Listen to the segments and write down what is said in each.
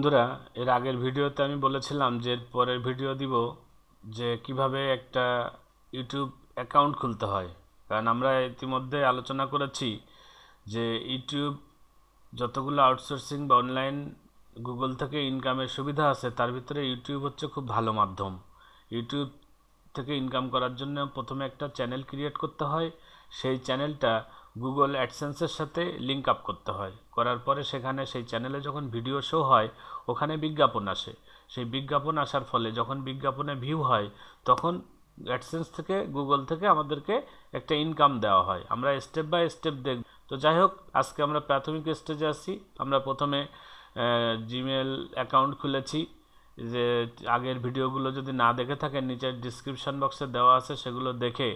বন্ধুরা, এর আগের ভিডিওতে আমি বলেছিলাম যে পরের ভিডিও দিব যে কিভাবে একটা ইউটিউব অ্যাকাউন্ট খুলতে হয়। কারণ আমরা ইতিমধ্যে আলোচনা করেছি যে ইউটিউব যতগুলো আউটসোর্সিং বা অনলাইন গুগল থেকে ইনকামের সুবিধা আছে তার ভিতরে ইউটিউব হচ্ছে খুব ভালো মাধ্যম। ইউটিউব থেকে ইনকাম করার জন্য প্রথমে একটা চ্যানেল ক্রিয়েট করতে হয়। সেই চ্যানেলটা গুগল অ্যাডসেন্সের সাথে লিঙ্ক আপ করতে হয়। করার পরে সেখানে সেই চ্যানেলে যখন ভিডিও শো হয় ওখানে বিজ্ঞাপন আসে। সেই বিজ্ঞাপন আসার ফলে যখন বিজ্ঞাপনে ভিউ হয় তখন অ্যাডসেন্স থেকে গুগল থেকে আমাদেরকে একটা ইনকাম দেওয়া হয়। আমরা স্টেপ বাই স্টেপ দেখব। তো যাই হোক, আজকে আমরা প্রাথমিক স্টেজে আছি। আমরা প্রথমে জিমেল অ্যাকাউন্ট খুলেছি। যে আগের ভিডিওগুলো যদি না দেখে থাকেন নিচের ডিসক্রিপশন বক্সে দেওয়া আছে, সেগুলো দেখে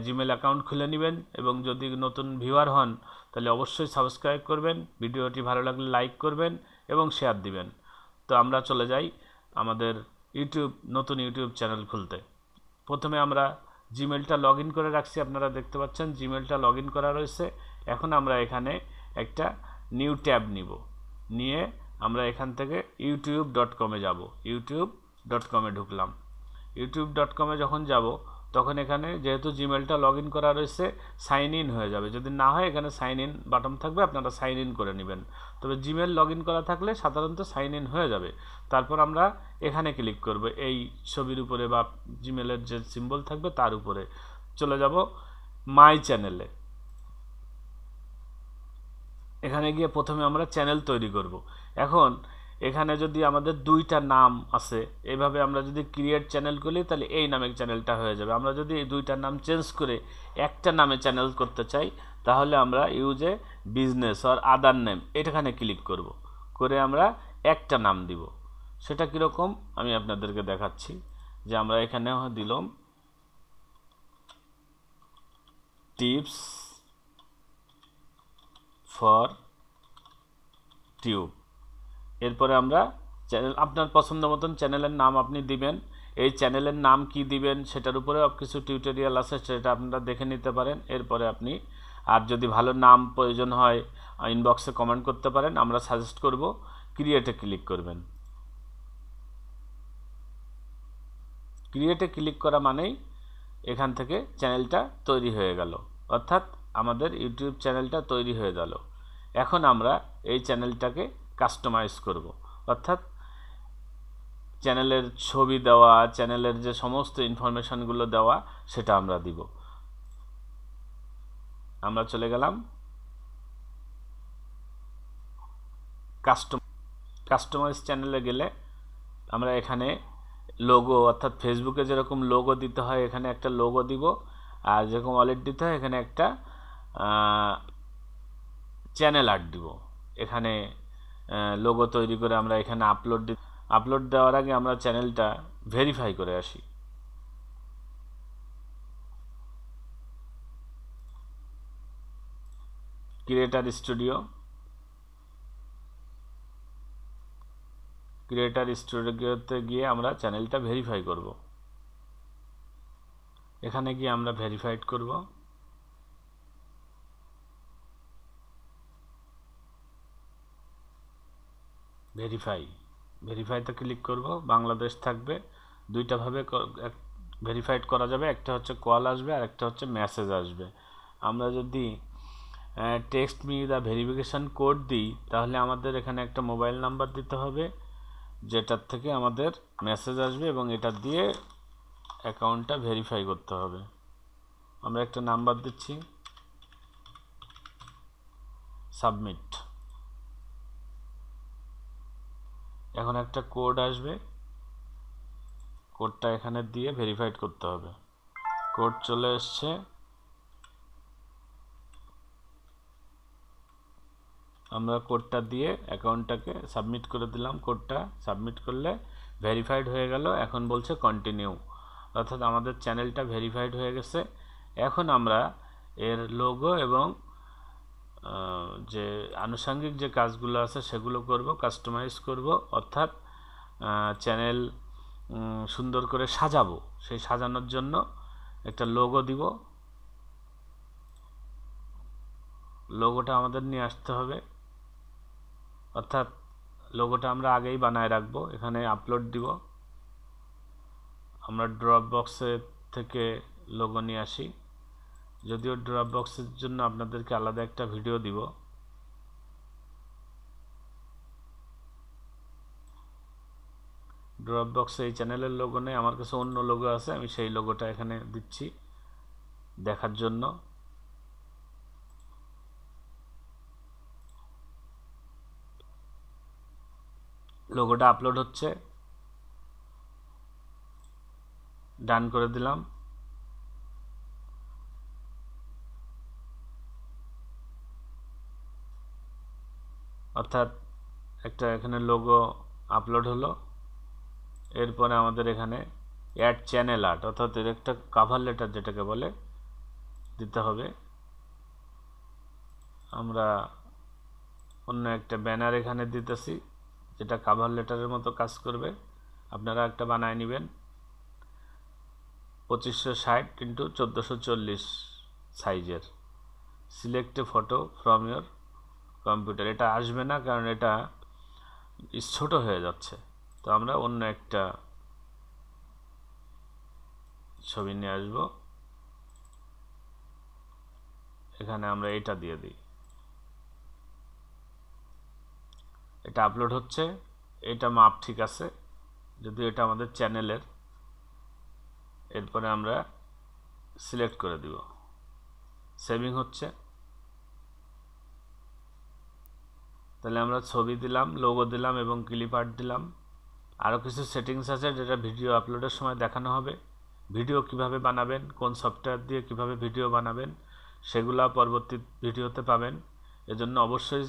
জিমেল অ্যাকাউন্ট খুলে নেবেন। এবং যদি নতুন ভিউয়ার হন তাহলে অবশ্যই সাবস্ক্রাইব করবেন, ভিডিওটি ভালো লাগলে লাইক করবেন এবং শেয়ার দিবেন। তো আমরা চলে যাই আমাদের নতুন ইউটিউব চ্যানেল খুলতে। প্রথমে আমরা জিমেলটা লগ ইন করে রাখছি, আপনারা দেখতে পাচ্ছেন জিমেলটা লগ ইন করা রয়েছে। এখন আমরা এখানে একটা নিউ ট্যাব নিয়ে আমরা এখান থেকে youtube.com-এ যাব। youtube.com-এ ঢুকলাম। youtube.com-এ যখন যাব তখন এখানে যেহেতু জিমেলটা লগ ইন করা রয়েছে সাইন ইন হয়ে যাবে। যদি না হয় এখানে সাইন ইন বাটন থাকবে, আপনারা সাইন ইন করে নেবেন। তবে জিমেল লগ ইন করা থাকলে সাধারণত সাইন ইন হয়ে যাবে। তারপর আমরা এখানে ক্লিক করব, এই ছবির উপরে বা জিমেলের যে সিম্বল থাকবে তার উপরে চলে যাব মাই চ্যানেলে। এখানে গিয়ে প্রথমে আমরা চ্যানেল তৈরি করব। এখন এখানে যদি আমাদের দুইটা নাম আছে, এভাবে আমরা যদি ক্রিয়েট চ্যানেল করি তাহলে এই নামের চ্যানেলটা হয়ে যাবে। আমরা যদি এই দুইটার নাম চেঞ্জ করে একটা নামে চ্যানেল করতে চাই তাহলে আমরা use a business or other name এখানে ক্লিক করব, করে আমরা একটা নাম দিব। সেটা কীরকম আমি আপনাদেরকে দেখাচ্ছি। যে আমরা এখানে দিলাম টিপস ফর টিউব। এরপরে আমরা চ্যানেল আপনার পছন্দ মতন চ্যানেলের নাম আপনি দিবেন। এই চ্যানেলের নাম কি দিবেন সেটার উপরেও কিছু টিউটোরিয়াল আছে, সেটা আপনারা দেখে নিতে পারেন। এরপরে আপনি আর যদি ভালো নাম প্রয়োজন হয় ইনবক্সে কমেন্ট করতে পারেন, আমরা সাজেস্ট করব। ক্রিয়েটে ক্লিক করবেন। ক্রিয়েটে ক্লিক করা মানেই এখান থেকে চ্যানেলটা তৈরি হয়ে গেল, অর্থাৎ আমাদের ইউটিউব চ্যানেলটা তৈরি হয়ে গেল। এখন আমরা এই চ্যানেলটাকে কাস্টমাইজ করব, অর্থাৎ চ্যানেলের ছবি দেওয়া, চ্যানেলের যে সমস্ত ইনফরমেশনগুলো দেওয়া সেটা আমরা দিব। আমরা চলে গেলাম কাস্টমাইজ চ্যানেলে। গেলে আমরা এখানে লোগো, অর্থাৎ ফেসবুকে যেরকম লোগো দিতে হয় এখানে একটা লোগো দিব, আর যেরকম ওয়ালেট দিতে হয় এখানে একটা চ্যানেল আর্ট দিব। এখানে লোগো তৈরি করে আমরা এখানে আপলোড দেওয়ার আগে আমরা চ্যানেলটা ভেরিফাই করে আসি। ক্রিয়েটার স্টুডিওতে গিয়ে আমরা চ্যানেলটা ভেরিফাই করব। এখানে গিয়ে আমরা ভেরিফাইড করব। ভেরিফাইতে ক্লিক করব। বাংলাদেশ থাকবে। দুইটা ভাবে ভেরিফাইড করা যাবে, একটা হচ্ছে কল আসবে আর একটা হচ্ছে মেসেজ আসবে। আমরা যদি text me the verification code দিই তাহলে আমাদের এখানে একটা মোবাইল নাম্বার দিতে হবে, যেটার থেকে আমাদের মেসেজ আসবে এবং এটা দিয়ে অ্যাকাউন্টটা ভেরিফাই করতে হবে। আমরা একটা নাম্বার দিচ্ছি, সাবমিট। এখন একটা কোড আসবে, কোডটা এখানে দিয়ে ভেরিফাইড করতে হবে। কোড চলে এসছে। আমরা কোডটা দিয়ে অ্যাকাউন্টটাকে সাবমিট করে দিলাম। কোডটা সাবমিট করলে ভেরিফাইড হয়ে গেল। এখন বলছে কন্টিনিউ, অর্থাৎ আমাদের চ্যানেলটা ভেরিফাইড হয়ে গেছে। এখন আমরা এর লোগো এবং যে আনুষঙ্গিক যে কাজগুলো আছে সেগুলো করব, কাস্টমাইজ করব, অর্থাৎ চ্যানেল সুন্দর করে সাজাবো। সেই সাজানোর জন্য একটা লোগো দিব। লোগোটা আমাদের নিয়ে আসতে হবে, অর্থাৎ লোগোটা আমরা আগেই বানায় রাখবো, এখানে আপলোড দিব। আমরা ড্রপ বক্সে থেকে লোগো নিয়ে আসি, যদিও ড্রপ বক্সের জন্য আপনাদেরকে আলাদা একটা ভিডিও দিব। ড্রপ বক্সে এই চ্যানেলের লোগো নেই, আমার কাছে অন্য লোগো আছে, আমি সেই লোগোটা এখানে দিচ্ছি দেখার জন্য। লোগোটা আপলোড হচ্ছে, ডান করে দিলাম। অর্থাৎ একটা এখানে লোগো আপলোড হলো। এরপরে আমাদের এখানে অ্যাড চ্যানেল আর্ট, অর্থাৎ এর একটা কভার লেটার যেটাকে বলে দিতে হবে। আমরা অন্য একটা ব্যানার এখানে দিতেছি যেটা কভার লেটারের মতো কাজ করবে, আপনারা একটা বানায় নেবেন। 2560 × 1440 সাইজের। Select A photo from your computer, এটা আসবে না কারণ এটা ছোট হয়ে যাচ্ছে, তো আমরা অন্য একটা ছবি নিয়ে আসব। এখানে আমরা এটা দিয়ে দিই। এটা আপলোড হচ্ছে, এটা মাপ ঠিক আছে, যদিও এটা আমাদের চ্যানেলের। এরপরে আমরা সিলেক্ট করে দিব, সেভিং হচ্ছে। তাহলে আমরা ছবি দিলাম, লোগো দিলাম এবং ক্লিপ আর্ট দিলাম। আরও কিছু সেটিংস আছে যেটা ভিডিও আপলোডের সময় দেখানো হবে। ভিডিও কিভাবে বানাবেন, কোন সফটওয়্যার দিয়ে কিভাবে ভিডিও বানাবেন, সেগুলো পরবর্তী ভিডিওতে পাবেন। এজন্য অবশ্যই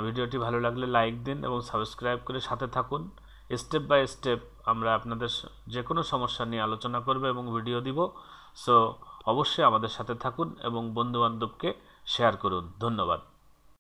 ভিডিওটি ভালো লাগলে লাইক দিন এবং সাবস্ক্রাইব করে সাথে থাকুন। স্টেপ বাই স্টেপ আমরা আপনাদের যে কোনো সমস্যা নিয়ে আলোচনা করব এবং ভিডিও দিব। সো অবশ্যই আমাদের সাথে থাকুন এবং বন্ধুবান্ধবকে শেয়ার করুন। ধন্যবাদ।